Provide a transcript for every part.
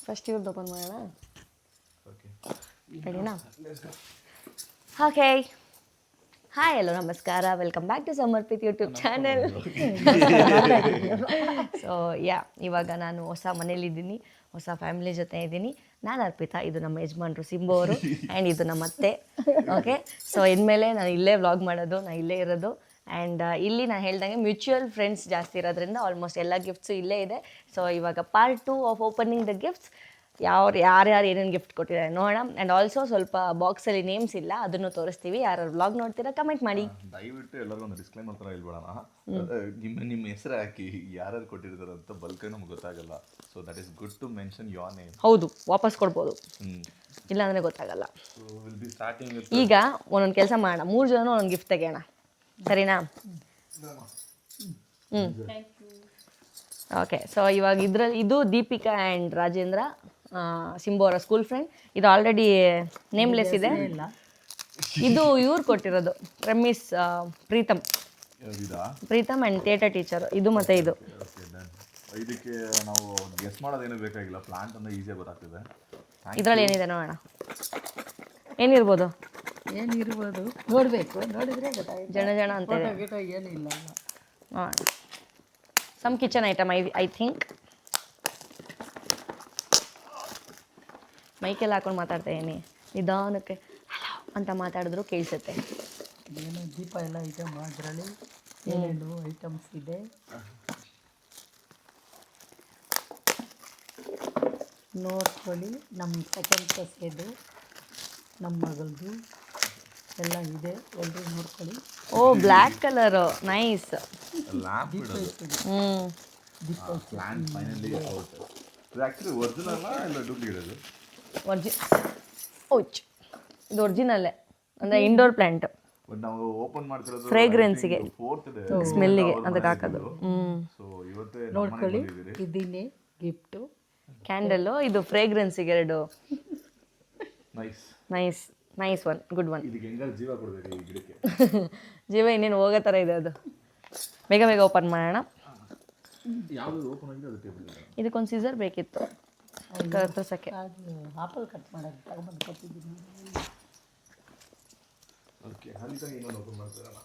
First ಇವ್ರದ್ದು open ಮಾಡೋಣ. Okay ರೆಡಿನಾ? ಓಕೆ. ಹಾಯ್ ಹಲೋ ನಮಸ್ಕಾರ, welcome back to Samarpit YouTube channel. So ಇವಾಗ ನಾನು ಹೊಸ ಮನೇಲಿದ್ದೀನಿ, ಹೊಸ ಫ್ಯಾಮಿಲಿ ಜೊತೆ ಇದ್ದೀನಿ. ನಾನು ಅರ್ಪಿತಾ, ಇದು ನಮ್ಮ ಯಜಮಾನ್ರು ಸಿಂಬು ಅವರು, ಆ್ಯಂಡ್ ಇದು ನಮ್ಮ ಅತ್ತೆ. ಓಕೆ, ಸೊ ಇನ್ಮೇಲೆ ನಾನು ಇಲ್ಲೇ ವ್ಲಾಗ್ ಮಾಡೋದು, ನಾನು ಇಲ್ಲೇ ಇರೋದು. ಆ್ಯಂಡ್ ಇಲ್ಲಿ ನಾನು ಹೇಳ್ದಂಗೆ ಮ್ಯೂಚುವಲ್ ಫ್ರೆಂಡ್ಸ್ ಜಾಸ್ತಿ ಇರೋದ್ರಿಂದ ಆಲ್ಮೋಸ್ಟ್ ಎಲ್ಲ ಗಿಫ್ಟ್ಸು ಇಲ್ಲೇ ಇದೆ. ಸೊ ಇವಾಗ part 2 of opening the gifts. ಯಾರ್ಯಾರು ಏನೇನು ಗಿಫ್ಟ್ ಕೊಟ್ಟಿದ್ದಾರೆ ನೋಡೋಣ. ಆ್ಯಂಡ್ ಆಲ್ಸೋ ಸ್ವಲ್ಪ ಬಾಕ್ಸಲ್ಲಿ ನೇಮ್ಸ್ ಇಲ್ಲ, ಅದನ್ನು ತೋರಿಸ್ತೀವಿ. ಯಾರು ವ್ಲಾಗ್ ನೋಡ್ತೀರಾ ಕಮೆಂಟ್ ಮಾಡಿ. ದಯವಿಟ್ಟು ಎಲ್ಲರಿಗೂ ಒಂದು ಡಿಸ್ಕ್ಲೈಮರ್ ಥರ ಹೇಳ್ಬೇಡಣ. ನಿಮ್ಮ ಹೆಸರು ಹಾಕಿ ಯಾರ್ಯಾರು ಕೊಟ್ಟಿರ್ತಾರೆ ಅಂತ ಬಲ್ಕೈ ನಮ್ಗೆ ಗೊತ್ತಾಗಲ್ಲ. So that is good to mention your name. ಹೌದು, ವಾಪಸ್ ಕೊಡ್ಬೋದು, ಇಲ್ಲಾಂದರೆ ಗೊತ್ತಾಗಲ್ಲ. ಈಗ ಒಂದೊಂದು ಕೆಲಸ ಮಾಡೋಣ, 3 ಜನ ಒಂದೊಂದು ಗಿಫ್ಟ್ ತೆಗೆಯೋಣ, ಸರಿನಾ? ಓಕೆ, ಸೊ ಇವಾಗ ಇದು ದೀಪಿಕಾ ಆ್ಯಂಡ್ ರಾಜೇಂದ್ರ, ಸಿಂಬು ಅವರ ಸ್ಕೂಲ್ ಫ್ರೆಂಡ್. ಇದು ಆಲ್ರೆಡಿ ನೇಮ್ಲೆಸ್ ಇದೆ. ಇದು ಇವ್ರು ಕೊಟ್ಟಿರೋದು, Ramesh Preetham and theatre teacher. ಇದು ಮತ್ತು ಇದು ಇದಕ್ಕೆ ನಾವು ಗೆಸ್ ಮಾಡೋದೇನು ಬೇಕಾಗಿಲ್ಲ, ಪ್ಲಾಂಟ್ ಅಂದ್ರೆ ಈಸಿಯಾಗಿ ಗೊತ್ತಾಗ್ತದೆ. ಇದರಲ್ಲಿ ಏನಿದೆ ನೋಡೋಣ. ಏನಿರ್ಬೋದು ನೋಡಬೇಕು, ನೋಡಿದ್ರೆ ಗೊತ್ತಾಗುತ್ತೆ. ಜನ ಅಂತ ಏನಿಲ್ಲ. Some kitchen item I think. ಮೈಕೆಲ್ಲ ಹಾಕೊಂಡು ಮಾತಾಡ್ತಾ ಇದೀನಿ, ನಿಧಾನಕ್ಕೆ ಹಲೋ ಅಂತ ಮಾತಾಡಿದ್ರು ಕೇಳಿಸುತ್ತೆ. ಏನು ದೀಪ ಎಲ್ಲ ಇದೆ, ಅದರಲ್ಲಿ ಏನೇನು ಐಟಮ್ಸ್ ಇದೆ ನೋಡ್ಕೊಳ್ಳಿ. ನಮ್ಮ ಸೆಕೆಂಡ್ ಸೊಸೆದು, ನಮ್ಮ ಮಗಳದು ಎಲ್ಲ ಇದೆ, ಎಲ್ಲರೂ ನೋಡ್ಕೊಳ್ಳಿ. ಓ, ಬ್ಲ್ಯಾಕ್ ಕಲರು, ನೈಸ್. ಲ್ಯಾಂಪ್ ಇಡೋದು. ದೀಪ ಪ್ಲಾಂಟ್ ಫೈನಲಿ ಔಟ್. ಇದು ಆ್ಯಕ್ಚುಲಿ ಒರಿಜಿನಲ್ ಇಲ್ಲ ಡೂಪ್ಲಿಕೇಟ್? ಇದು ಓಚ್, ಇದು ಒರಿಜಿನಲ್ಲೇ, ಅಂದರೆ ಇಂಡೋರ್ ಪ್ಲ್ಯಾಂಟ್. ಬಟ್ ನಾವು ಓಪನ್ ಮಾಡ್ತಿರೋದು ಫ್ರೇಗ್ರೆನ್ಸಿಗೆ, ಸ್ಮೆಲ್ಲಿಗೆ ಅದಕ್ಕೆ ಹಾಕೋದು. ಸೊ ಇವತ್ತೇ ನೋಡ್ಕೊಳ್ಳಿ, ಇದನ್ನೇ ಗಿಫ್ಟು. ಕ್ಯಾಂಡಲ್ಲು, ಇದು ಫ್ರೇಗ್ರೆನ್ಸಿಗೆ ಎರಡು. Nice nice nice one, good one. ಇದಕ್ಕೆ ಹೆಂಗಾರು ಜೀವ ಕೊಡಬೇಕು ಈ ಗಿಡಕ್ಕೆ. ಜೀವ ಇನ್ನೇನು ಹೋಗೋ ಥರ ಇದೆ ಅದು. ಬೇಗ ಬೇಗ ಓಪನ್ ಮಾಡೋಣ. ಯಾವುದು ಓಪನ್ ಆಗಿದೆ ಅದು ಟೇಬಲ್. ಇದಕ್ಕೊಂದು ಸೀಸರ್ ಬೇಕಿತ್ತು ಕತ್ತರಿಸೋಕ್ಕೆ. ಅದು ಆಪಲ್ ಕಟ್ ಮಾಡೋದು ತಗೊಂಬಂದು ಕೊಟ್ಟಿದ್ದೀನಿ. ಓಕೆ, ಹಂಗಾಗಿ ಇನ್ನೊಂದು ಓಪನ್ ಮಾಡ್ತಾರಲ್ಲ.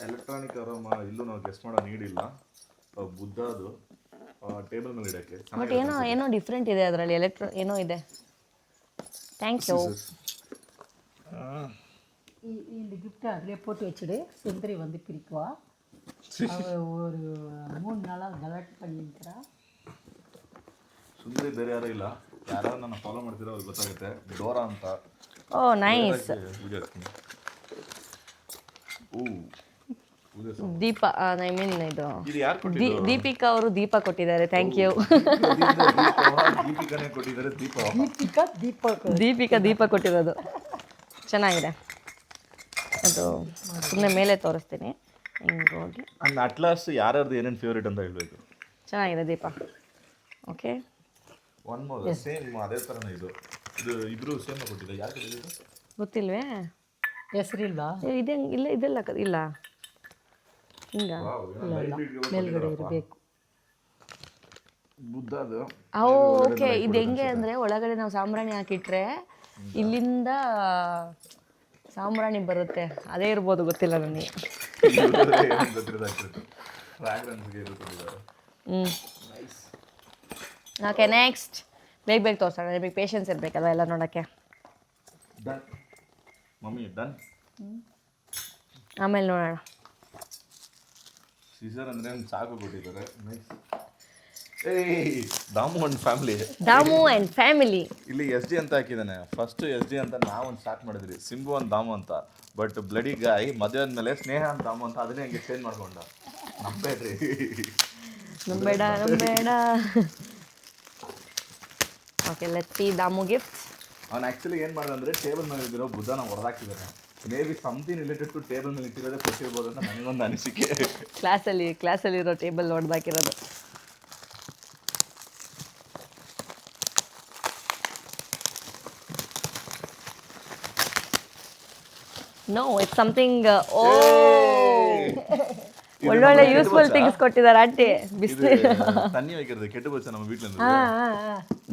ಎಲೆಕ್ಟ್ರಾನಿಕ್ ಅರೋಮ, ಇಲ್ಲೂ ನಾವು ಗೆಸ್ಟ್ ಮಾಡೋ ನೀಡಿಲ್ಲ. ಬುದ್ಧದು ಟೇಬಲ್ ಮೇಲೆ ಇಡೋಕ್ಕೆ. ಬಟ್ ಏನೋ ಡಿಫ್ರೆಂಟ್ ಇದೆ ಅದರಲ್ಲಿ, ಏನೋ ಇದೆ. Thank you. இந்த கிஃப்ட் அதிலே போட்டு வச்சுடு. சுந்தரி வந்து பிரிக்குவா. அவள் ஒரு 3 நாளாக கலாட் பண்ணியிருக்கிறா. ಸುಂದರಿ ಬೇರೆ ಯಾರೂ ಇಲ್ಲ, ಯಾರು ನನ್ನ ಫಾಲೋ ಮಾಡ್ತಿರೋ ಅವ್ರಿಗೆ ಗೊತ್ತಾಗುತ್ತೆ. ಡೋರಾ ಅಂತ. ಓ ನೈಸ್. ದೀಪ, ಐ ಮೀನ್ ಇದು ದೀಪಿಕಾ ಅವರು ದೀಪ ಕೊಟ್ಟಿದ್ದಾರೆ. Thank you. ದೀಪಿಕಾನೇ ಕೊಟ್ಟಿದ್ದಾರೆ. ದೀಪಿಕಾ ದೀಪ ಕೊಟ್ಟಿರೋದು ಚೆನ್ನಾಗಿದೆ. ಅದು ಸುಮ್ಮನೆ ಮೇಲೆ ತೋರಿಸ್ತೀನಿ ಹಿಂಗೆ ಹೋಗಿ. ಅಂಡ್ ಅಟ್ಲಾಸ್ ಯಾರ್ಯಾರ್ದು ಏನೇನು ಫೇವ್ರೇಟ್ ಅಂತ ಹೇಳಬೇಕು. ಚೆನ್ನಾಗಿದೆ ದೀಪ. ಓಕೆ, ಒನ್ ಮೋರ್ ಸೇಮ್ ಅದೇ ಥರನೇ ಇದು ಇಬ್ಬರು ಸೇಮ್ ಕೊಟ್ಟಿದ್ದಾರೆ. ಯಾರು ಕೊಟ್ಟಿದ್ದು ಗೊತ್ತಿಲ್ವೇ? ಹೆಸರಿಲ್ವಾ? ಇದೆ, ಇಲ್ಲ ಇದೆಲ್ಲ ಇಲ್ಲ ಹಿಂಗ. ಮೇಲ್ಗಡೆ ಇರಬೇಕು. ಬುದ್ಧದು. ಓಕೆ, ಇದು ಹೆಂಗೆ ಅಂದರೆ ಒಳಗಡೆ ನಾವು ಸಾಂಬ್ರಾಣಿ ಹಾಕಿಟ್ರೆ ಇಲ್ಲಿಂದ ಸಾಂಬ್ರಾಣಿ ಬರುತ್ತೆ, ಅದೇ ಇರ್ಬೋದು, ಗೊತ್ತಿಲ್ಲ ನನಗೆ. Okay, next. ಬೇಗ ಬೇಗ ತೋರಿಸೋಣ, ನಿಮಗೆ ಪೇಷನ್ಸ್ ಇರಬೇಕಲ್ಲ ಎಲ್ಲ ನೋಡೋಕ್ಕೆ. Mummy done. ಆಮೇಲೆ ನೋಡೋಣ. ಸೀಸರ್ ಅಂದರೆ ಸಾಕು ಕೊಟ್ಟಿದ್ದಾರೆ. Nice. Damu and family. Damu and family. ಇಲ್ಲಿ SD ಅಂತ ಹಾಕಿದ್ದಾನೆ. ಫಸ್ಟ್ SD ಅಂತ ನಾವೊಂದು ಸ್ಟಾರ್ಟ್ ಮಾಡಿದ್ರಿ, ಸಿಂಬು ಒಂದು ದಾಮು ಅಂತ. ಬಟ್ ಬ್ಲಡಿ ಗಾಯ್ ಮದುವೆ ಆದಮೇಲೆ ಸ್ನೇಹ ಅಂತ ದಾಮು ಅಂತ ಅದನ್ನೇ ಹಂಗೆ ಚೇಂಜ್ ಮಾಡ್ಕೊಂಡ. ನಂಬೇಡ್ರಿ, ನಂಬೇಡ. Okay, let's see Damu gifts. ಅವ್ನು ಆ್ಯಕ್ಚುಲಿ ಏನು ಮಾಡಿದ ಅಂದರೆ ಟೇಬಲ್ ಮೇಲೆ ಇದ್ದಿರೋ ಬುದ್ಧನ ಹೊಡೆದಾಕಿದ್ದಾನೆ. Maybe something related to table ಮೇಲೆ ಇಟ್ಟಿರೋದೇ ಕೊಟ್ಟಿರ್ಬೋದು ಅಂತ ನನಗೊಂದು ಅನಿಸಿಕೆ. ಕ್ಲಾಸಲ್ಲಿರೋ ಟೇಬಲ್ ಹೊಡೆದಾಕಿರೋದು. No, it's something. ಒಳ್ಳೊಳ್ಳೆ ಯೂಸ್ಫುಲ್ ಥಿಂಗ್ಸ್ ಕೊಟ್ಟಿದ್ದಾರೆ ಆಂಟಿ ಬಿಸಿನೀರು ತಣ್ಣಿ ಹೋಗಿರೋದು ಕೆಟ್ಟು ಬಚ್ಚ ನಮ್ಮ ವೀಟ್ಲ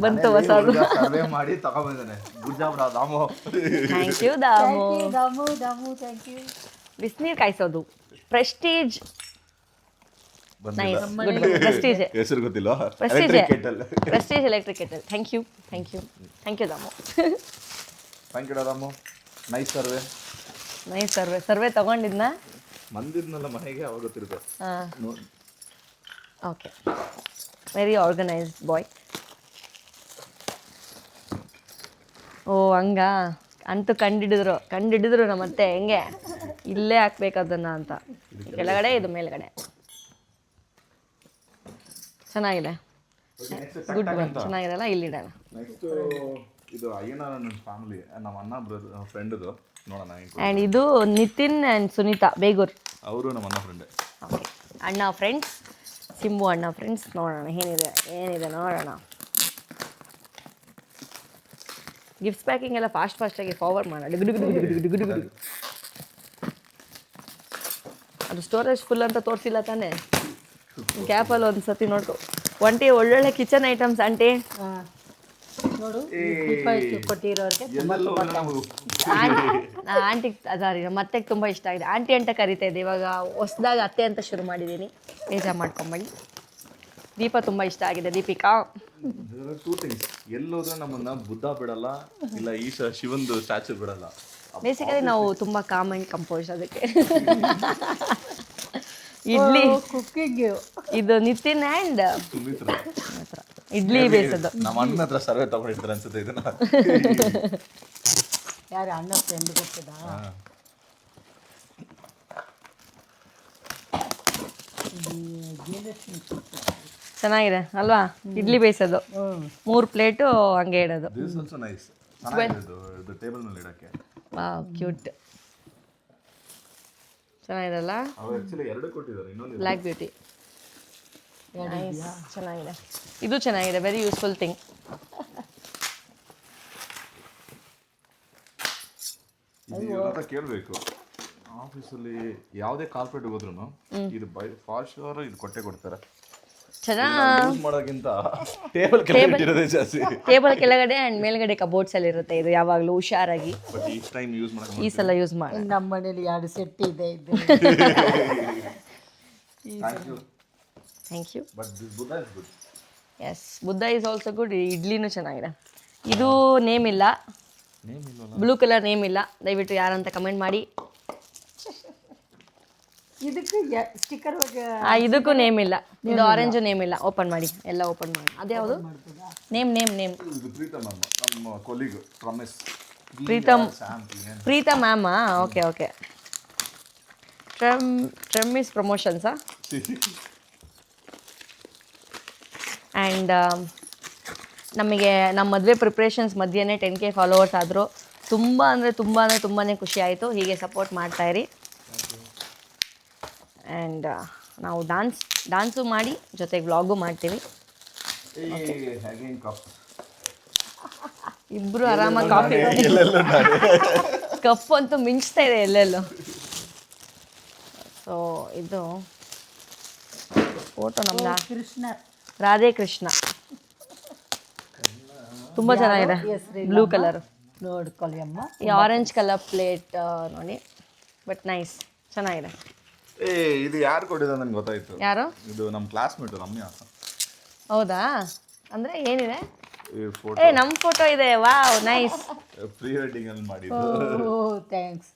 ಬಂತು ಹೊಸದು. ಸರ್ವೆ ಮಾಡಿ ತಗೊಂಡ್ಬಂದಾನೆ. Good job Damu. Thank you Damu. Damu thank you. ಬಿಸಿನೀರು ಕಾಯಿಸೋದು ಪ್ರೆಸ್ಟೀಜ್. ಬಂದಿಲ್ಲ. ಗುಡ್ ಪ್ರೆಸ್ಟೀಜ್ ಹೆಸರು ಗೊತ್ತಿಲ್ಲ. Prestige electric kettle. Prestige electric kettle. Thank you thank you thank you Damu. Thank you Damu. Nice survey. Nice survey ತಗೊಂಡಿದ್ನ. ಮಂದಿರ್ನೆಲ್ಲ ಮನೆಗೆ ಅವಾಗ ಗೊತ್ತಿರುತ್ತೆ. ಹಾಂ ಓಕೆ ವೆರಿ ಆರ್ಗನೈಸ್ಡ್ ಬಾಯ್. ಓ ಹಂಗ ಅಂತೂ ಕಂಡಿಡಿದ್ರು ನಮ್ಮತ್ತೆ ಹೆಂಗೆ ಇಲ್ಲೇ ಹಾಕ್ಬೇಕು ಅದನ್ನು ಅಂತ. ಕೆಳಗಡೆ ಇದು ಮೇಲ್ಗಡೆ ಚೆನ್ನಾಗಿದೆ. ಗುಡ್ ಚೆನ್ನಾಗಿರಲ್ಲ ಇಲ್ಲಿಡೋಣ. ನೆಕ್ಸ್ಟ್ ಇದು ಅಯ್ಯನಾರ ನನ್ನ ಫ್ಯಾಮಿಲಿ ನಮ್ಮ ಅಣ್ಣ ಫ್ರೆಂಡ್ದು ನೋಡೋಣ. ಆ್ಯಂಡ್ ಇದು ನಿತಿನ್ ಆ್ಯಂಡ್ ಸುನೀತಾ ಬೇಗೂರ್. ಅವರು ನಮ್ಮ ಅಣ್ಣ ಫ್ರೆಂಡೇ. ಓಕೆ ಅಣ್ಣ ಫ್ರೆಂಡ್ಸ್, ಸಿಂಬು ಅಣ್ಣ ಫ್ರೆಂಡ್ಸ್. ನೋಡೋಣ ಏನಿದೆ ನೋಡೋಣ. ಗಿಫ್ಟ್ಸ್ ಪ್ಯಾಕಿಂಗ್ ಎಲ್ಲ ಫಾಸ್ಟಾಗಿ ಫಾರ್ವರ್ಡ್ ಮಾಡೋಣ. ಗುಡು ಅದು ಸ್ಟೋರೇಜ್ ಫುಲ್ ಅಂತ ತೋರಿಸಿಲ್ಲ ತಾನೇ. ಗ್ಯಾಪಲ್ಲಿ ಒಂದು ಸತಿ ನೋಡ್ಕೊ. ಒಂಟಿ ಒಳ್ಳೊಳ್ಳೆ ಕಿಚನ್ ಐಟಮ್ಸ್ ಆಂಟಿ. ನೋಡು ದೀಪ ಇಟ್ಟು ಕೊಟ್ಟಿರೋರಿಗೆ ಆಂಟಿ ಅದಾರಿ ನಮ್ಮ ಅತ್ತೆಗೆ ತುಂಬ ಇಷ್ಟ ಆಗಿದೆ. ಆಂಟಿ ಅಂತ ಕರಿತಾ ಇದೆ. ಇವಾಗ ಹೊಸ್ದಾಗಿ ಅತ್ತೆ ಅಂತ ಶುರು ಮಾಡಿದ್ದೀನಿ. ಬೇಜಾರು ಮಾಡ್ಕೊಂಬೇಡಿ. ದೀಪ ತುಂಬ ಇಷ್ಟ ಆಗಿದೆ. Deepika two things. ಎಲ್ಲೋದ್ರೆ ನಮ್ಮನ್ನ ಬುದ್ಧ ಬಿಡಲ್ಲ, ಇಲ್ಲ ಶಿವಂದು ಸ್ಟ್ಯಾಚು ಬಿಡಲ್ಲ. ಬೇಸಿಕಲಿ ನಾವು ತುಂಬ ಕಾಮ್ ಆ್ಯಂಡ್ ಕಂಪೋಸ್. ಅದಕ್ಕೆ ಇಡ್ಲಿ ಕುಕ್ಕಿಂಗ್ ಇದು ನಿತಿನ್ ಆ್ಯಂಡ್ ಸುಮಿತ್ರ ಇಡ್ಲಿ ಬೇಯಿಸೋದು. ನಮ್ಮ ಅಣ್ಣ ಹತ್ರ ಸರ್ವೆ ತಗೊಂಡಿರ್ತಾರೆ ಅನ್ಸುತ್ತೆ ಇದನ್ನ. ಯಾರು ಅಣ್ಣ ಫ್ರೆಂಡ್ ಗೊತ್ತದ? ಚೆನ್ನಾಗಿದೆ ಅಲ್ವಾ? ಇಡ್ಲಿ ಬೇಯಿಸೋದು 3 ಪ್ಲೇಟು ಹಂಗೆ ಇಡೋದು. This also nice. ಚೆನ್ನಾಗಿದೆ ಇದು ಟೇಬಲ್ ಮೇಲೆ ಇಡಕ್ಕೆ. Wow cute. ಚೆನ್ನಾಗಿರಲ್ಲ? ಅವರು ಆಕ್ಚುಲಿ 2 ಕೊಟ್ಟಿದ್ದಾರೆ. ಇನ್ನೊಂದು ಬ್ಲ್ಯಾಕ್ ಬ್ಯೂಟಿ ಚೆನ್ನಾಗಿದೆ. ಇದು ಚೆನ್ನಾಗಿದೆ. Very useful thing. ಇವ್ರ ಕೇಳಬೇಕು. ಆಫೀಸಲ್ಲಿ ಯಾವುದೇ ಕಾರ್ಪೊರೇಟ್ ಹೋದ್ರೂ ಇದು ಫಾರ್ ಶೋರ್ ಇದು ಕೊಡ್ತಾರೆ. ಯೂಸ್ ಮಾಡೋಕ್ಕಿಂತ ಟೇಬಲ್ ಕೆಳಗಡೆ ಇರೋದೇ ಜಾಸ್ತಿ. ಟೇಬಲ್ ಕೆಳಗಡೆ ಆ್ಯಂಡ್ ಮೇಲ್ಗಡೆ ಕಬೋರ್ಡ್ಸ್ ಅಲ್ಲಿ ಇರುತ್ತೆ ಇದು ಯಾವಾಗಲೂ ಹುಷಾರಾಗಿ. ಬಟ್ ಈ ಟೈಮ್ ಯೂಸ್ ಮಾಡಕ್ಕೆ ಈ ಸಲ ಯೂಸ್ ಮಾಡಿ. ನಮ್ಮ ಮನೇಲಿ 2 ಸೆಟ್ ಇದೆ ಇದು. Thank you. But this Buddha is good. Yes Buddha is also good. ಇಡ್ಲಿನೂ ಚೆನ್ನಾಗಿದೆ. ಇದು ನೇಮ್ ಇಲ್ಲ, ಬ್ಲೂ ಕಲರ್ ನೇಮ್ ಇಲ್ಲ. ದಯವಿಟ್ಟು ಯಾರಂತ ಕಮೆಂಟ್ ಮಾಡಿ. ಇದಕ್ಕೆ ಸ್ಟಿಕ್ಕರ್ ಇದಕ್ಕೂ ನೇಮ್ ಇಲ್ಲ. ಇದು ಆರೆಂಜು ನೇಮ್ ಇಲ್ಲ. ಓಪನ್ ಮಾಡಿ, ಎಲ್ಲ ಓಪನ್ ಮಾಡಿ. ಅದ್ಯಾವುದು ನೇಮ್? ಇದು ಪ್ರೀತಮ್ ಮ್ಯಾಮ್, ನಮ್ಮ ಕೊಲೀಗ್ ಪ್ರಾಮಿಸ್. ಪ್ರೀತಮ್ ಮ್ಯಾಮಾ? ಓಕೆ. ಟ್ರಮ್ ಇಸ್ ಪ್ರಮೋಷನ್ಸಾ? ಆ್ಯಂಡ್ ನಮಗೆ ನಮ್ಮ ಮದುವೆ ಪ್ರಿಪ್ರೇಷನ್ಸ್ ಮಧ್ಯೆನೇ 10K ಫಾಲೋವರ್ಸ್ ಆದರು. ತುಂಬಾ ಖುಷಿ ಆಯಿತು. ಹೀಗೆ ಸಪೋರ್ಟ್ ಮಾಡ್ತಾಯಿರಿ. ಆ್ಯಂಡ್ ನಾವು ಡ್ಯಾನ್ಸು ಮಾಡಿ ಜೊತೆಗೆ ವ್ಲಾಗು ಮಾಡ್ತೀವಿ. ಇಬ್ಬರು ಆರಾಮಾಗಿ ಕಾಫಿ ಕಪ್ ಅಂತೂ ಮಿಂಚ್ತಾ ಇದೆ ಎಲ್ಲೆಲ್ಲೋ. ಸೊ ಇದು ಫೋಟೋ ನಮ್ದು ಕೃಷ್ಣ, ರಾಧೆ ಕೃಷ್ಣ. ತುಂಬ ಚೆನ್ನಾಗಿದೆ. ಬ್ಲೂ ಕಲರ್ ನೋಡ್ಕೊಳ್ಳಿ ಅಮ್ಮ. ಈ ಆರೆಂಜ್ ಕಲರ್ ಪ್ಲೇಟ್ ನೋಡಿ. ಬಟ್ ನೈಸ್, ಚೆನ್ನಾಗಿದೆ. ಇದು ಯಾರು ಕೊಟ್ಟಿದ ನನಗೆ ಗೊತ್ತಾಯ್ತು. ಯಾರು? ಇದು ನಮ್ಮ ಕ್ಲಾಸ್ಮೇಟ್ ರಮ್ಯಾ. ಹೌದಾ? ಅಂದರೆ ಏನಿದೆ? ಈ ಫೋಟೋ ನಮ್ಮ ಫೋಟೋ ಇದೆ. Wow nice. ಪ್ರೀ ವೆಡ್ಡಿಂಗ್ ಅಲ್ಲಿ ಮಾಡಿದ್ದು. ಥ್ಯಾಂಕ್ಸ್.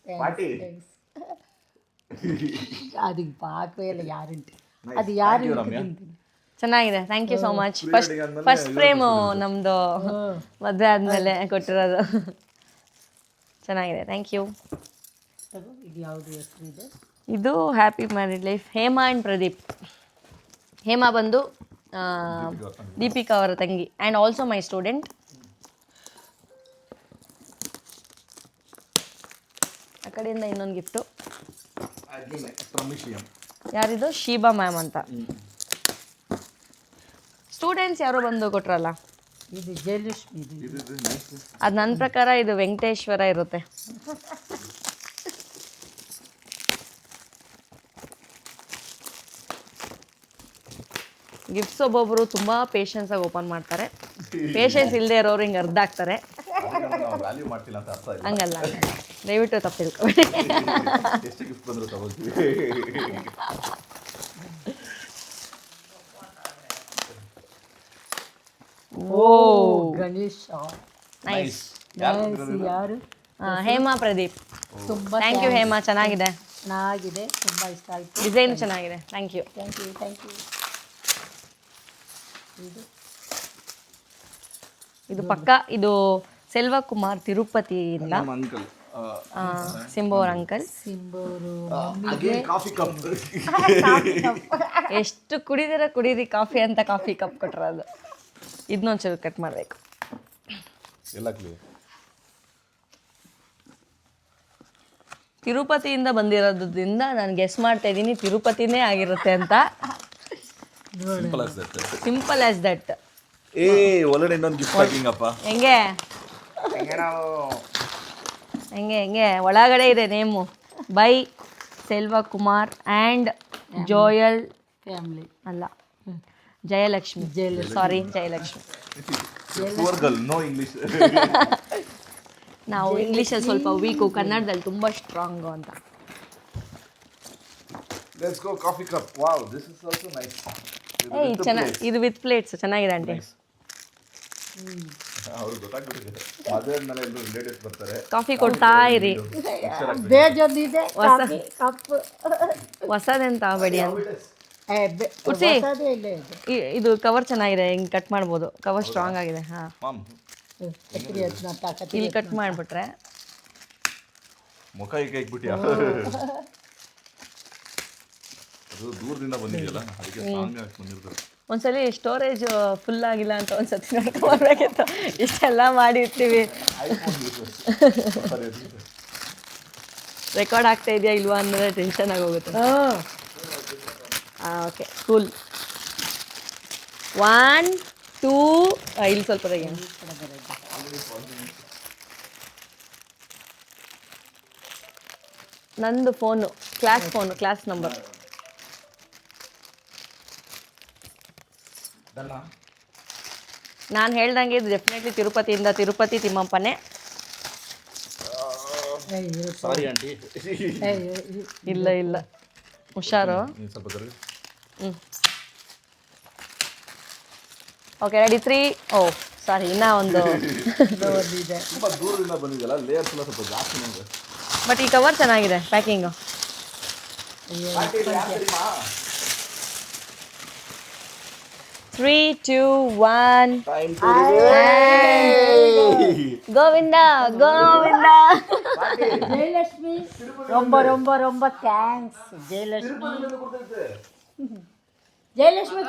ಅದಕ್ಕೆ ಪಾಕವೇ ಇಲ್ಲ ಯಾರಂತೆ. ಅದು ಯಾರು ಚೆನ್ನಾಗಿದೆ. Thank you so much. First frame ನಮ್ಮದು ಮದುವೆ ಆದಮೇಲೆ ಕೊಟ್ಟಿರೋದು. ಚೆನ್ನಾಗಿದೆ. Thank you. ಇದು ಯಾವುದು ಹೆಸರು ಇದೆ? ಇದು happy married life. Hema and Pradeep. Hema ಬಂದು ದೀಪಿಕಾ ಅವರ ತಂಗಿ ಆ್ಯಂಡ್ ಆಲ್ಸೋ ಮೈ ಸ್ಟೂಡೆಂಟ್. ಆ ಕಡೆಯಿಂದ ಇನ್ನೊಂದು ಗಿಫ್ಟು. ಯಾರಿದು? ಶೀಬಾ ಮ್ಯಾಮ್ ಅಂತ. ಸ್ಟೂಡೆಂಟ್ಸ್ ಯಾರೋ ಬಂದು ಕೊಟ್ರಲ್ಲ. ಇದು ಜಯಲಕ್ಷ್ಮಿ. ಅದು ನನ್ನ ಪ್ರಕಾರ ಇದು ವೆಂಕಟೇಶ್ವರ ಇರುತ್ತೆ. ಗಿಫ್ಟ್ಸ್ ಒಬ್ಬೊಬ್ಬರು ತುಂಬ ಪೇಷನ್ಸಾಗಿ ಓಪನ್ ಮಾಡ್ತಾರೆ, ಪೇಷನ್ಸ್ ಇಲ್ಲದೆ ಇರೋರು ಹಿಂಗೆ ಅರ್ಧ ಆಗ್ತಾರೆ. ವ್ಯಾಲ್ಯೂ ಮಾಡ್ತಿಲ್ಲ ಅಂತ ಅರ್ಥ ಇಲ್ಲ. ಹಂಗಲ್ಲ ದಯವಿಟ್ಟು ತಪ್ಪು ತಿಳ್ಕೊಬೇಡಿ. ಎಷ್ಟು ಗಿಫ್ಟ್ ಬಂದರೂ ತಗೋತೀವಿ. ಓ ಗಣೇಶ ನೈಸ್. ಯಾರು ಹೇಮಾ ಪ್ರದೀಪ್. ತುಂಬ ಥ್ಯಾಂಕ್ ಯು ಹೇಮಾ, ಚೆನ್ನಾಗಿದೆ, ಚೆನ್ನಾಗಿದೆ, ತುಂಬ ಇಷ್ಟ ಆಯಿತು. ಡಿಸೈನ್ ಚೆನ್ನಾಗಿದೆ. Thank you. Thank you thank you. ಇದು ಪಕ್ಕ ಇದು ಸೆಲ್ವಕುಮಾರ್ ತಿರುಪತಿಯಿಂದ, ನಮ್ಮ ಅಂಕಲ್ ಸಿಂಬು ಅವ್ರ ಅಂಕಲ್. ಸಿಂಬೂರು coffee cup. ಎಷ್ಟು ಕುಡೀರಿ ಕಾಫಿ ಅಂತ ಕಾಫಿ ಕಪ್ ಕೊಟ್ಟರದು. ಇದನ್ನೊಂಚೂರು ಕಟ್ ಮಾಡಬೇಕು. ಎಲ್ಲ ಕ್ಲೀ ತಿರುಪತಿಯಿಂದ ಬಂದಿರೋದ್ರಿಂದ ನಾನು ಗೆಸ್ ಮಾಡ್ತಾ ಇದ್ದೀನಿ ತಿರುಪತಿನೇ ಆಗಿರುತ್ತೆ ಅಂತ. Simple as that. Simple as that. ಏ ಒಳ್ಳೆ ಇನ್ನೊಂದು ಗಿಫ್ಟ್ ಪ್ಯಾಕಿಂಗ್ ಅಪ್ಪ. ಹೆಂಗೆ ಒಳಗಡೆ ಇದೆ name, by Selvakumar and Joel family ಅಲ್ಲ Jayalakshmi. Sorry Jayalakshmi. Poor girl, no English. ನಾವು ಇಂಗ್ಲೀಷಲ್ಲಿ ಸ್ವಲ್ಪ ವೀಕು, ಕನ್ನಡದಲ್ಲಿ ತುಂಬ ಸ್ಟ್ರಾಂಗು ಅಂತ. Let's go coffee cup. Wow, this is also nice. ಏಯ್ ಚೆನ್ನಾಗಿ, ಇದು ವಿತ್ ಪ್ಲೇಟ್ಸ್ ಚೆನ್ನಾಗಿದೆ ಆಂಟಿ. ಅವ್ರು ಗೊತ್ತಾಗ್ಬಿಟ್ಟಿದೆ. ಮದುವೆ ಮೇಲೆ ಎಲ್ಲರೂ ರಿಲೇಟಿವ್ಸ್ ಬರ್ತಾರೆ. ಕಾಫಿ ಕೊಡ್ತಾ ಇರಿ. ಬೇಜೊಂದಿದೆ ಕಪ್ ಹೊಸದೆಂತ ಆಗಬೇಡಿ ಅಂತ. ಕುಡ್ಸಿ. ಇಲ್ಲೇ ಇದೆ. ಇದು ಕವರ್ ಚೆನ್ನಾಗಿದೆ, ಹಿಂಗೆ ಕಟ್ ಮಾಡ್ಬೋದು. ಕವರ್ ಸ್ಟ್ರಾಂಗ್ ಆಗಿದೆ. ಹಾಂ, ಮಾಮ್ ಇಲ್ಲಿ ಕಟ್ ಮಾಡಿಬಿಟ್ರೆ ಮುಖ ಈಗ ಇಕ್ಬಿಟ್ಯಾ? ಅದು ದೂರದಿಂದ ಬಂದಿದೆಯಲ್ಲ, ಅದಕ್ಕೆ ಸ್ಟ್ರಾಂಗ್ ಆಗಿ ಬಂದಿರ್ತದೆ. ಒಂದ್ಸಲಿ ಸ್ಟೋರೇಜ್ ಫುಲ್ ಆಗಿಲ್ಲ ಅಂತ ಒಂದ್ಸತಿ ನೋಡ್ಕೊಂಡ್ಬರ್ಬೇಕಿತ್ತು. ಇಷ್ಟೆಲ್ಲ ಮಾಡಿರ್ತೀವಿ, ರೆಕಾರ್ಡ್ ಆಗ್ತಾ ಇದೆಯಾ ಇಲ್ವಾ ಅನ್ನೋದೇ ಟೆನ್ಷನ್ ಆಗೋಗುತ್ತೆ. Okay cool. 1 2 ಇಲ್ಲಿ ಸ್ವಲ್ಪ ತೆಗಿ. ನಂದು ಫೋನು, ಕ್ಲಾಸ್ ನಂಬರ್. ನಾನು ಹೇಳ್ದಂಗೆ ಇದು ಡೆಫಿನೆಟ್ಲಿ ತಿರುಪತಿಯಿಂದ ತಿರುಪತಿ ತಿಮ್ಮಪ್ಪನೇ. Sorry aunty. ಇಲ್ಲ ಹುಷಾರು. ಸ್ವಲ್ಪ ಕರೆಗೆ. Okay ready 3. ಓ ಸಾರಿ, ಇನ್ನೂ ಒಂದು ಇದೆ. ತುಂಬ ದೂರದಿಂದ ಬಂದಿದೆಯಲ್ಲ, ಲೇಯರ್ಸ್ ಎಲ್ಲ ಸ್ವಲ್ಪ ಜಾಸ್ತಿ ನನಗೆ. ಬಟ್ ಈ ಕವರ್ ಚೆನ್ನಾಗಿದೆ ಪ್ಯಾಕಿಂಗು. 3 2 1 ಗೋವಿಂದ ಗೋವಿಂದ. ಜಯಲಕ್ಷ್ಮಿ ரொம்ப ரொம்ப ரொம்ப ಥ್ಯಾಂಕ್ಸ್. ಜಯಲಕ್ಷ್ಮಿ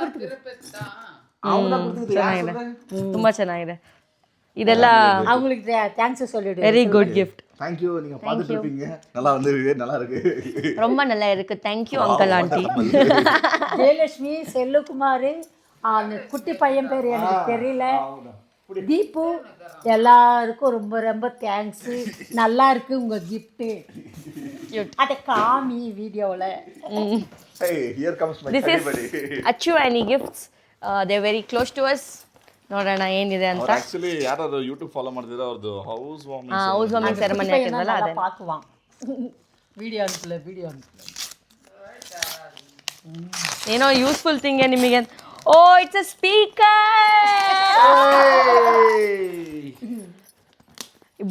ಕೊಡ್ತೀವಿ. ಚೆನ್ನಾಗಿದೆ, ತುಂಬ ಚೆನ್ನಾಗಿದೆ. ಇದೆಲ್ಲ அவங்களுக்கு தேங்க்ஸ் சொல்லிடு. Very good gift. Thank you. நீங்க பார்த்துட்டு இருப்பீங்க. நல்லா வந்திருக்கு, நல்லா இருக்கு. ரொம்ப நல்லா இருக்கு. Thank you uncle aunty. Jayalakshmi, Selvakumar, குட்டி பையன் பேர் எனக்கு தெரியல, தீபு, எல்லாருக்கும் ரொம்ப ரொம்ப தேங்க்ஸ். நல்லா இருக்கு உங்க கிஃப்ட். அத காமி வீடியோல. Hey, here comes my This is Achu Annie Gifts. They are very close to us. ನೋಡೋಣ ಏನಿದೆ ಅಂತ. ಆಕ್ಚುಲಿ ಯಾರು ಯೂಟ್ಯೂಬ್ ಫಾಲೋ ಮಾಡ್ತಿದ್ರೆ ಅವ್ರದ್ದು ಹೌಸ್ ವಾರ್ಮಿಂಗ್ ಸೆರೆಮನಿ ಹಾಕಿದ್ವಲ್ಲ ಅದೇ பார்த்துவான். ವಿಡಿಯೋ ಅನ್ಸಲ್ಲ. ಏನೋ ಯೂಸ್ಫುಲ್ ಥಿಂಗ್ ನಿಮಗೆ. Oh it's a speaker.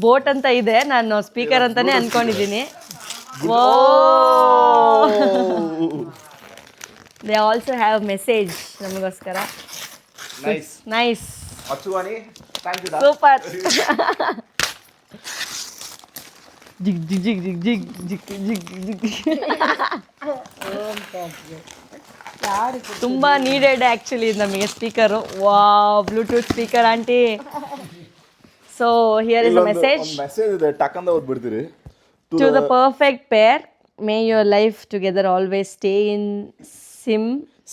Boat ಅಂತ ಇದೆ, ನಾನು ಸ್ಪೀಕರ್ ಅಂತಾನೆ ಅನ್ಕೊಂಡಿದ್ದೀನಿ. ದೇ ಆಲ್ಸೋ ಹ್ಯಾವ್ ಮೆಸೇಜ್ ನಮಗೋಸ್ಕರ. Nice. Achuvani, thank you. Super. ಜಿಗ್ ಜಿಗ್ ಜಿಗ್ ಜಿಗ್ ಜಿಗ್ ಜಿಗ್ ಜಿಗ್ ಜಿಗ್. ತುಂಬಾ ನೀಡೆಡ್ ಆಕ್ಚುಲಿ ನಮಗೆ speaker. Wow, Bluetooth speaker aunty. So here is a message. Message ಇದೆ, ಟಕ್ ಅಂತ ಓದ್ಬಿಡ್ತೀರಿ. To the perfect pair, may your life together always stay in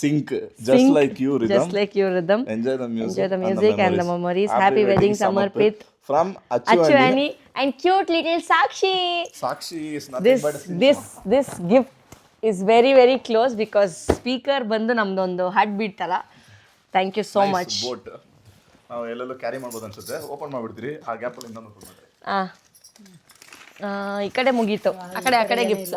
sync, just like you rhythm. Enjoy the music and the memories. Happy wedding Samarpit from Achu Annie and cute little Sakshi. Sakshi is nothing but a screenshot. This gift is very very close because speaker ಬಂದು ನಮ್ದೊಂದು heart beat ತರ. Thank you so much. BoAt ನಾವು ಎಲ್ಲೆಲ್ಲೋ carry ಮಾಡ್ಬೋದು ಅನ್ಸುತ್ತೆ. Open ಮಾಡ್ಬಿಡ್ತೀರಿ, ಆ ಗ್ಯಾಪಲ್ಲಿ ಇನ್ನೊಂದು ಓಪನ್ ಮಾಡ್ರಿ. ಈ ಕಡೆ ಮುಗೀತು, ಆ ಕಡೆ ಗಿಫ್ಟ್ಸ್.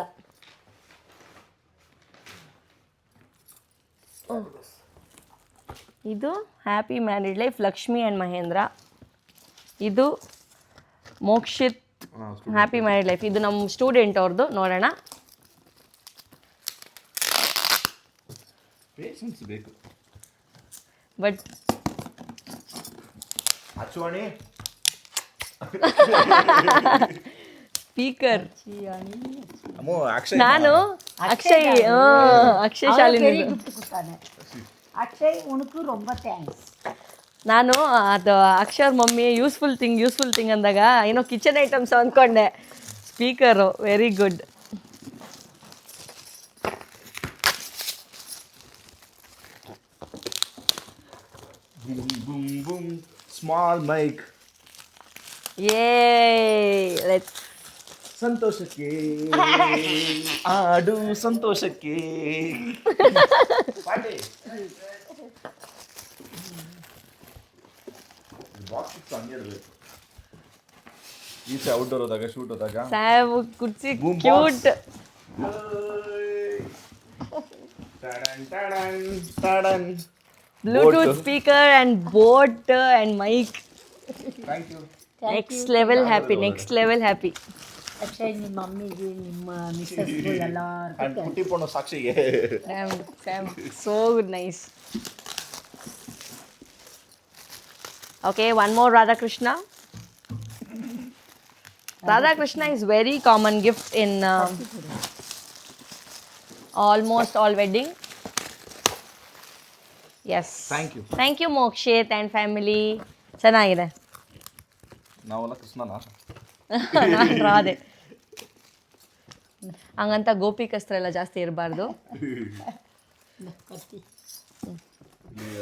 ಇದು happy married life Lakshmi and Mahendra. ಇದು ಮೋಕ್ಷಿತ್ ಹ್ಯಾಪಿ ಮ್ಯಾರಿಡ್ ಲೈಫ್. ಇದು ನಮ್ಮ ಸ್ಟೂಡೆಂಟ್ ಅವ್ರದ್ದು. ನೋಡೋಣ. ಪೇಷನ್ಸ್ ಬೇಕು. But Achuvani speaker. ಅಮ್ಮೋ ಅಕ್ಷಯ್. ನಾನು ಅಕ್ಷಯ್ ಶಾಲಿನಿ. ಗಿಫ್ಟ್ ಕೊಡ್ತಾನೆ ಅಕ್ಷಯ್. ಉನಕು ರೊಂಬ ಥ್ಯಾಂಕ್ಸ್. ನಾನು ಅದು ಅಕ್ಷರ್ ಮಮ್ಮಿ ಯೂಸ್ಫುಲ್ ಥಿಂಗ್ ಅಂದಾಗ ಏನೋ ಕಿಚನ್ ಐಟಮ್ಸ್ ಅಂದ್ಕೊಂಡೆ. Speaker very good. Boom boom boom small mic. Let's ಸಂತೋಷಕ್ಕೆ ಆಡು ಸಂತೋಷಕ್ಕೆ. ಬಾಕ್ಸ್ ಹಂಗೆ ಇರಬೇಕು. ಈಚೆ ಔಟ್ಡೋರ್ ಹೋದಾಗ ಶೂಟ್ ಹೋದಾಗ ಸ್ಯಾಬ್ ಕುರ್ಚಿ Boom box. Cute. Bluetooth speaker and boAt and mic. Thank you. Next level happy. Akshay ನಿಮ್ಮ ಮಮ್ಮಿಗೆ, ನಿಮ್ಮ ಮಿಸ್ಸಸ್ಗೂ ಎಲ್ಲರಿಗೂ ಅಂಡ್ ಪುಟ್ಟಿ ಪೊಣ್ಣು ಸಾಕ್ಷಿಗೆ. Sam, so nice. Okay, one more Radha Krishna. Radha Krishna is very common gift in almost all wedding. Yes. Thank you Mokshit and family. ಚೆನ್ನಾಗಿದೆ. ನಾವೆಲ್ಲ ಕೃಷ್ಣನಾ? ನಾನು ರಾಧೆ. ಹಂಗಂತ ಗೋಪಿಕಸ್ತ್ರೆಲ್ಲ ಜಾಸ್ತಿ ಇರಬಾರ್ದು.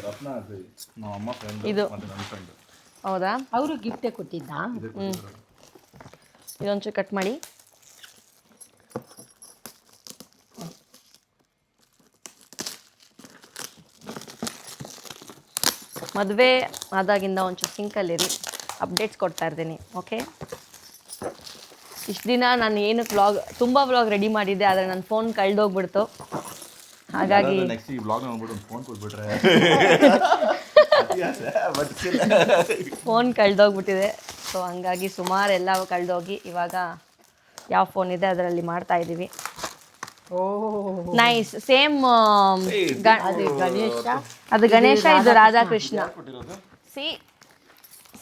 ರತ್ನ ನಮ್ಮ ಅಮ್ಮ ಫ್ರೆಂಡ್ ಇದು. ಮತ್ತು ನನ್ನ ಫ್ರೆಂಡ್. ಹೌದಾ? ಅವರು ಗಿಫ್ಟೇ ಕೊಟ್ಟಿದ್ದ. ಇದೊಂಚೂರು ಕಟ್ ಮಾಡಿ. ಮದುವೆ ಆದಾಗಿಂದ ಒಂಚೂರು ಸಿಂಕಲ್ಲಿರಿ, ಅಪ್ಡೇಟ್ಸ್ ಕೊಡ್ತಾ ಇರ್ತೀನಿ. ಓಕೆ, ಇಷ್ಟು ದಿನ ನಾನು ಏನಕ್ಕೆ ತುಂಬ ವ್ಲಾಗ್ ರೆಡಿ ಮಾಡಿದ್ದೆ, ಆದರೆ ನನ್ನ ಫೋನ್ ಕಳೆದೋಗ್ಬಿಡ್ತು. ಹಾಗಾಗಿ ನೆಕ್ಸ್ಟ್ ಈ ವ್ಲಾಗ್ ನೋಡ್ಬಿಟ್ಟು ಒಂದು ಫೋನ್ ಕೊಟ್ಬಿಟ್ರೆ ಫೋನ್ ಕಳೆದೋಗ್ಬಿಟ್ಟಿದೆ. ಸೊ ಹಂಗಾಗಿ ಸುಮಾರು ಎಲ್ಲ ಕಳೆದೋಗಿ ಇವಾಗ ಯಾವ ಫೋನ್ ಇದೆ ಅದರಲ್ಲಿ ಮಾಡ್ತಾ ಇದ್ದೀವಿ. ನೈಸ್. ಸೇಮ್ ಅದು ಗಣೇಶ, ಇದು Radhakrishna. C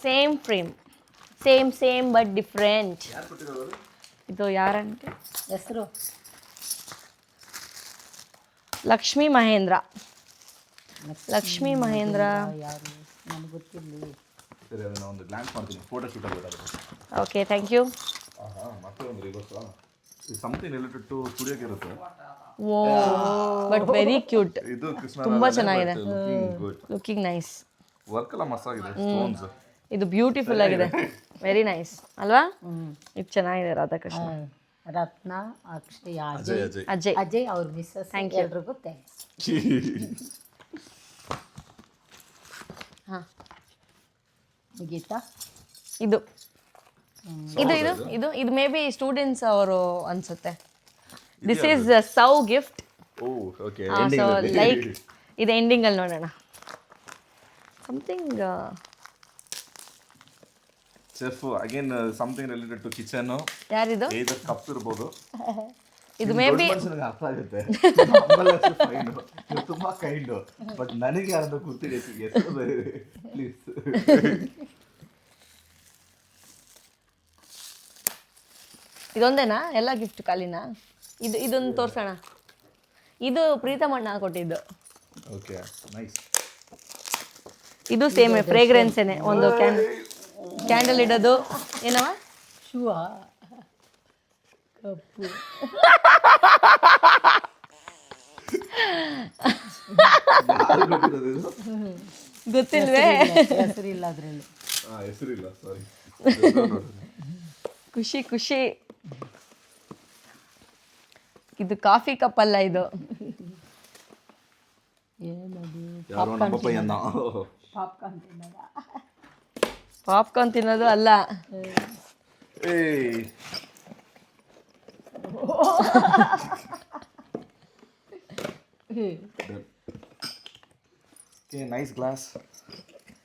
same frame, same but different. ಇದು ಯಾರಂತೆ ಹೆಸರು? ಲಕ್ಷ್ಮೀ ಮಹೇಂದ್ರ. ಯಾರು ನನಗೆ ಗೊತ್ತಿರಲಿ. ಸರಿ, ಅದನ್ನ ಒಂದು ಗ್ಲಾನ್ಸ್ ಮಾಡ್ತೀನಿ, ಫೋಟೋ ಶೂಟ್ ಆಗಬೇಕಾಗುತ್ತೆ. Okay, thank you. ಮತ್ತೆ ಒಂದು ರಿವರ್ಸ್ ಸಮಥಿಂಗ್ ರಿಲೇಟೆಡ್ ಟು ಸ್ಟುಡಿಯೋಗೆ ಇರುತ್ತೆ. Oh, but very cute. ಇದು ಕೃಷ್ಣ ತುಂಬಾ ಚೆನ್ನಾಗಿದೆ. ಗುಡ್. Looking nice. ವರ್ಕ್ ಎಲ್ಲ ಮಸ್ತಾಗಿದೆ. ಸ್ಟೋನ್ಸ್ ಇದು ಬ್ಯೂಟಿಫುಲ್ ಆಗಿದೆ. ವೆರಿ ನೈಸ್ ಅಲ್ವಾ? ಇದು ಚೆನ್ನಾಗಿದೆ. ರಾಧಾಕೃಷ್ಣ. ರತ್ನ, ಅಕ್ಷಯ್, ಅಜಯ್ ಅವ್ರ ಮಿಸ್ಸಸ್ Thank you. ಎಲ್ರಿಗೂ ಥ್ಯಾಂಕ್ಸ್. ಹಾಂ, ಗೀತಾ ಇದು ಮೇ ಬಿ ಸ್ಟೂಡೆಂಟ್ಸ್ ಅವರು ಅನ್ಸುತ್ತೆ. This is so gift. Oh okay. So like ಇದು ಎಂಡಿಂಗಲ್ಲಿ ನೋಡೋಣ. Something chef again something related to kitchen. ಯಾರಿದು? ಇದರ ಕಪ್ ಇರ್ಬೋದು. ಇದು ಮೇ ಬಿ ಅರ್ಥ ಆಗುತ್ತೆ. ತುಂಬಾ ಕೈಂಡು, ಬಟ್ ನನಗೆ ಯಾರಂತ ಗೊತ್ತಿದೆ. ಪ್ಲೀಸ್. ಇದೊಂದೇನಾ ಎಲ್ಲ ಗಿಫ್ಟ್ ಖಾಲಿನಾ? ಇದೊಂದು ತೋರ್ಸೋಣ. ಇದು ಪ್ರೀತಮಣ್ಣ ಕೊಟ್ಟಿದ್ದು. Okay, nice. ಇದು ಸೇಮ್ ಫ್ರೇಗ್ರೆನ್ಸೇನೆ. ಒಂದು ಕ್ಯಾಂಡಲ್ ಇಡೋದು. ಏನವ? ಶೂವ ಕಪ್ಪು. ಗೊತ್ತಿಲ್ವೇ? ಹೆಸರಿಲ್ಲ ಅದರಲ್ಲಿ. ಹೆಸರಿಲ್ಲ, ಸಾರಿ. ಖುಷಿ. ಇದು ಕಾಫಿ ಕಪ್ ಅಲ್ಲ, ಇದು ಏನದು ಯಾರೋ ನಮ್ಮಪ್ಪ ಎಂದ ಪಾಪ್ಕಾರ್ನ್ ತಿನ್ನೋದ ಪಾಪ್ಕಾರ್ನ್ ತಿನ್ನೋದು ಅಲ್ಲ. ಏಯ್ ಓಕೆ ನೈಸ್ ಗ್ಲಾಸ್.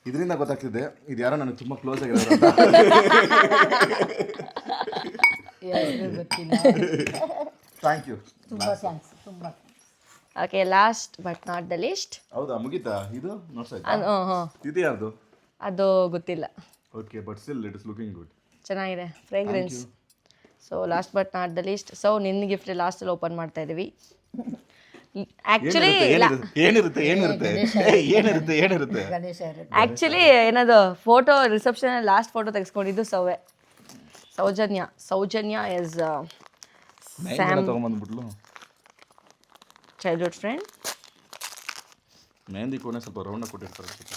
ಇದರಿಂದ ಗೊತ್ತಾಗ್ತಿದೆ ಇದು ಯಾರೋ ನನಗೆ ತುಂಬ ಕ್ಲೋಸ್ ಆಗಿರೋದು ಅಂತ. ಗೊತ್ತಿಲ್ಲ. Thank you. ತುಂಬ ಥ್ಯಾಂಕ್ಸ್, ತುಂಬ okay, last but not the least. ಹೌದಾ, ಮುಗೀತಾ ಇದು? ನೋಡ್ಸಾಯ್ತಾ? ಹಾಂ, ಇದು ಯಾರ್ದು? ಅದು ಗೊತ್ತಿಲ್ಲ. Okay, but still it is looking good. ಚೆನ್ನಾಗಿದೆ, fragrance. So last but not the least. So ನಿನ್ನ ಗಿಫ್ಟ್ ಲಾಸ್ಟಲ್ಲಿ ಓಪನ್ ಮಾಡ್ತಾ ಇದ್ದೀವಿ. ಆ್ಯಕ್ಚುಲಿ ಗಣೇಶ ಇರುತ್ತೆ. ಆ್ಯಕ್ಚುಲಿ ಏನದು ಫೋಟೋ ರಿಸೆಪ್ಷನ್ ಲಾಸ್ಟ್ ಫೋಟೋ ತೆಗೆಸ್ಕೊಂಡಿದ್ದು ಸೌಜನ್ಯ ಇಸ್ ಸ್ಯಾಮ್ ತಗೊಂಬಂದ್ಬಿಟ್ಲು. Childhood friend. ಮೆಹಂದಿ ಕೋಣೆ ಸ್ವಲ್ಪ ರೌಂಡ್ ಕೊಟ್ಟಿರ್ತಾರೆ ಅನ್ಸುತ್ತೆ.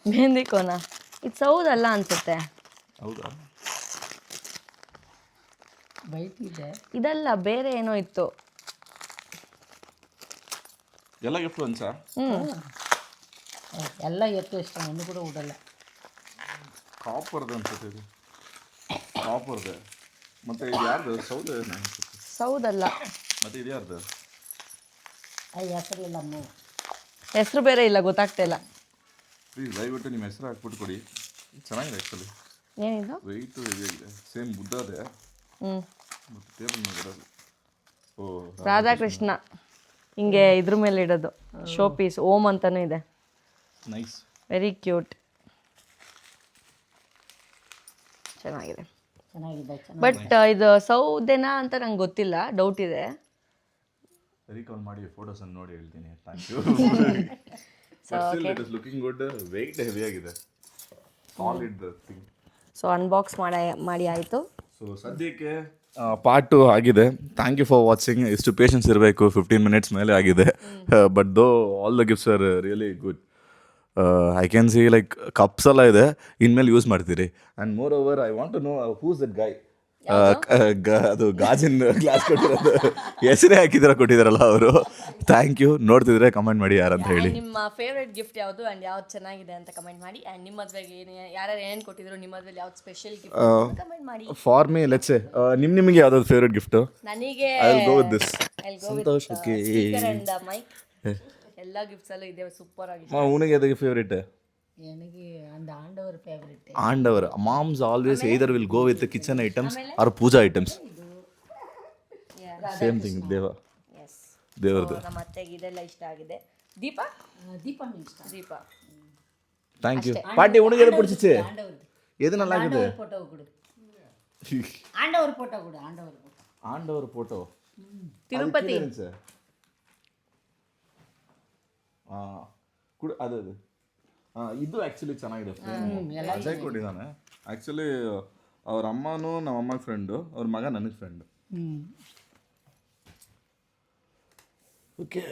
ಮೆಹಂದಿ ಕೋನ ಇದು ಸೌದಲ್ಲ ಅನ್ಸುತ್ತೆ. ಹೌದಾ? ವೈಟ್ ಇದೆ. ಇದಲ್ಲ, ಬೇರೆ ಏನೋ ಇತ್ತು. ಎಲ್ಲ ಗಿಫ್ಟ್ ಒಂದ್ಸಾ? ಎಲ್ಲ ಎತ್ತು ಇಷ್ಟ, ಒಂದು ಕೂಡ ಉಡಲ್ಲ. ಕಾಪರ್ದು ಅನ್ಸುತ್ತೆ ಇದು. ಕಾಪರ್ದು. ಮತ್ತೆ ಇದು ಯಾರ್ದು? ಸೌದೆ ಅನ್ಸುತ್ತೆ. ಸೌದಲ್ಲ. ಮತ್ತೆ ಇದು ಯಾರ್ದು? ಹೆಸರಿಲ್ಲ ಅಮ್ಮ. ಹೆಸರು ಬೇರೆ ಇಲ್ಲ, ಗೊತ್ತಾಗ್ತಾ ಇಲ್ಲ. ಪ್ಲೀಸ್ ದಯವಿಟ್ಟು ನಿಮ್ಮ ಹೆಸರು ಹಾಕ್ಬಿಟ್ಟು ಕೊಡಿ. ಚೆನ್ನಾಗಿದೆ ಆ್ಯಕ್ಚುಲಿ. ಏನಿದು? ವೆಯ್ಟು ಹೆವಿಯಾಗಿದೆ. ಸೇಮ್ ಬುದ್ಧದೇ ಮತ್ತು ಟೇಬಲ್ ಮೇಲೆ ಇರೋದು. ಓ, ರಾಧಾಕೃಷ್ಣ ಹಿಂಗೆ ಇದ್ರ ಮೇಲೆ ಇಡೋದು. ಶೋ ಪೀಸ್ ಓಮ್ ಅಂತಾನೂ ಇದೆ. ನೈಸ್. Very cute. ಚೆನ್ನಾಗಿದೆ. ಚೆನ್ನಾಗಿದೆ. ಬಟ್ ಇದು ಸೌದೆನಾ ಅಂತ ನಂಗೆ ಗೊತ್ತಿಲ್ಲ, ಡೌಟ್ ಇದೆ. ರೀಕಾಲ್ ಮಾಡಿ ಫೋಟೋಸನ್ನು ನೋಡಿ ಹೇಳ್ತೀನಿ. Thank you. It is looking good. Weight ಹೆವಿಯಾಗಿದೆ. Solid thing. ಸೊ ಅನ್ಬಾಕ್ಸ್ ಮಾಡಿ ಆಯಿತು. ಸೊ ಸದ್ಯಕ್ಕೆ ಪಾರ್ಟ್ 2 ಆಗಿದೆ. Thank you for watching. ಇಷ್ಟು ಪೇಷನ್ಸ್ ಇರಬೇಕು. 15 ಮಿನಿಟ್ಸ್ ಮೇಲೆ ಆಗಿದೆ. But though all the gifts are really good. I can see like cups ಎಲ್ಲ ಇದೆ, ಇನ್ಮೇಲೆ ಯೂಸ್ ಮಾಡ್ತೀರಿ. And moreover I want to know who's that guy. ಅದು ಗಾಜಿನ ಗ್ಲಾಸ್ ಕೊಟ್ಟಿರೋದು ಹೆಸರೇ ಕೊಟ್ಟಿದ್ದಾರಲ್ಲ ಅವರು. Thank you. ನೋಡ್ತಿದ್ರೆ ಕಮೆಂಟ್ ಮಾಡಿ ಯಾರಂತ ಹೇಳಿ. ನಿಮ್ಮ ಫೇವ್ರೆಟ್ ಗಿಫ್ಟ್ ಯಾವುದು ಆ್ಯಂಡ್ ಯಾವ್ದು ಚೆನ್ನಾಗಿದೆ ಅಂತ ಕಮೆಂಟ್ ಮಾಡಿ. ಆ್ಯಂಡ್ ನಿಮ್ಮ ಮದುವೆಗೆ ಯಾರು ಏನೇನು ಕೊಟ್ಟಿದ್ರು, ನಿಮ್ಮ ಮದುವೆಲಿ ಯಾವ್ದು ಸ್ಪೆಷಲ್ ಗಿಫ್ಟ್ ಕಮೆಂಟ್ ಮಾಡಿ. ಫಾರ್ ಮೀ ಲೆಟ್ಸ್ ಸೇ ನಿಮಗೆ ಯಾವ್ದಾದ್ರು ಫೇವ್ರೆಟ್ ಗಿಫ್ಟು? ನನಗೆ I will go with this. Santosh. Okay, and mic ಎಲ್ಲ ಗಿಫ್ಟ್ಸ್ ಅಲ್ಲೂ ಇದೆ, ಸೂಪರ್ ಆಗಿದೆ. ಉನಗೆ ಅದಕ್ಕೆ ಫೇವ್ರೇಟ್? ನನಗೆ ಒಂದು Andavar favourite. Andavar. Moms always either will go with the kitchen items or puja items. Same thing. ದೇವರದು. ನಮ್ಮ ಅತ್ತೆಗೆ ಇದೆಲ್ಲ ಇಷ್ಟ ಆಗಿದೆ. ದೀಪ ದೀಪ ಥ್ಯಾಂಕ್ ಯು. ಪಾರ್ಟಿ ಉನಗೆ ಎದು பிடிச்சிச்சு? எதுனல்ல ஆகுது? ಫೋಟೋ ಕೊಡು. ಆಂಡವರ್ ಫೋಟೋ ಕೊಡು. ಆಂಡವರ್ ಫೋಟೋ. ತಿರುಪತಿ. ಅದು ಇದು ಆ್ಯಕ್ಚುಲಿ ಚೆನ್ನಾಗಿದೆ. ಅಜಯ್ ಕೊಟ್ಟಿದ್ದಾನೆ. ಆ್ಯಕ್ಚುಲಿ ಅವ್ರ ಅಮ್ಮನೂ ನಮ್ಮ ಅಮ್ಮ ಫ್ರೆಂಡು, ಅವ್ರ ಮಗ ನನಗೆ ಫ್ರೆಂಡು. ಓಕೆ,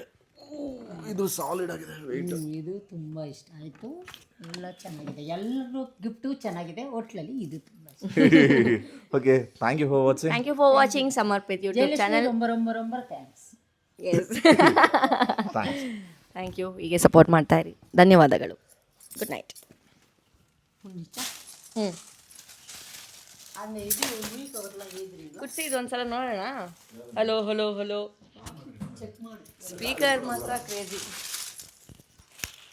ಇದು ಸಾಲಿಡ್ ಆಗಿದೆ. ವೆಯ್ಟ್ ಇದು ತುಂಬ ಇಷ್ಟ ಆಯಿತು. ಎಲ್ಲ ಚೆನ್ನಾಗಿದೆ. ಎಲ್ಲರೂ ಗಿಫ್ಟು ಚೆನ್ನಾಗಿದೆ. ಹೋಟ್ಲಲ್ಲಿ ಇದು ತುಂಬ ಇಷ್ಟ. Okay, thank you for watching. Thank you for watching Samarpith YouTube channel. ரொம்ப ಥ್ಯಾಂಕ್ಸ್. Thank you. ಹೀಗೆ ಸಪೋರ್ಟ್ ಮಾಡ್ತಾ ಇರಿ. ಧನ್ಯವಾದಗಳು. Good night. ಕುಡ್ಸಿ ಇದು ಒಂದ್ಸಲ ನೋಡೋಣ. Hello hello hello. ಸ್ಪೀಕರ್ ಮಾತ್ರ ಕ್ರೇಜಿ.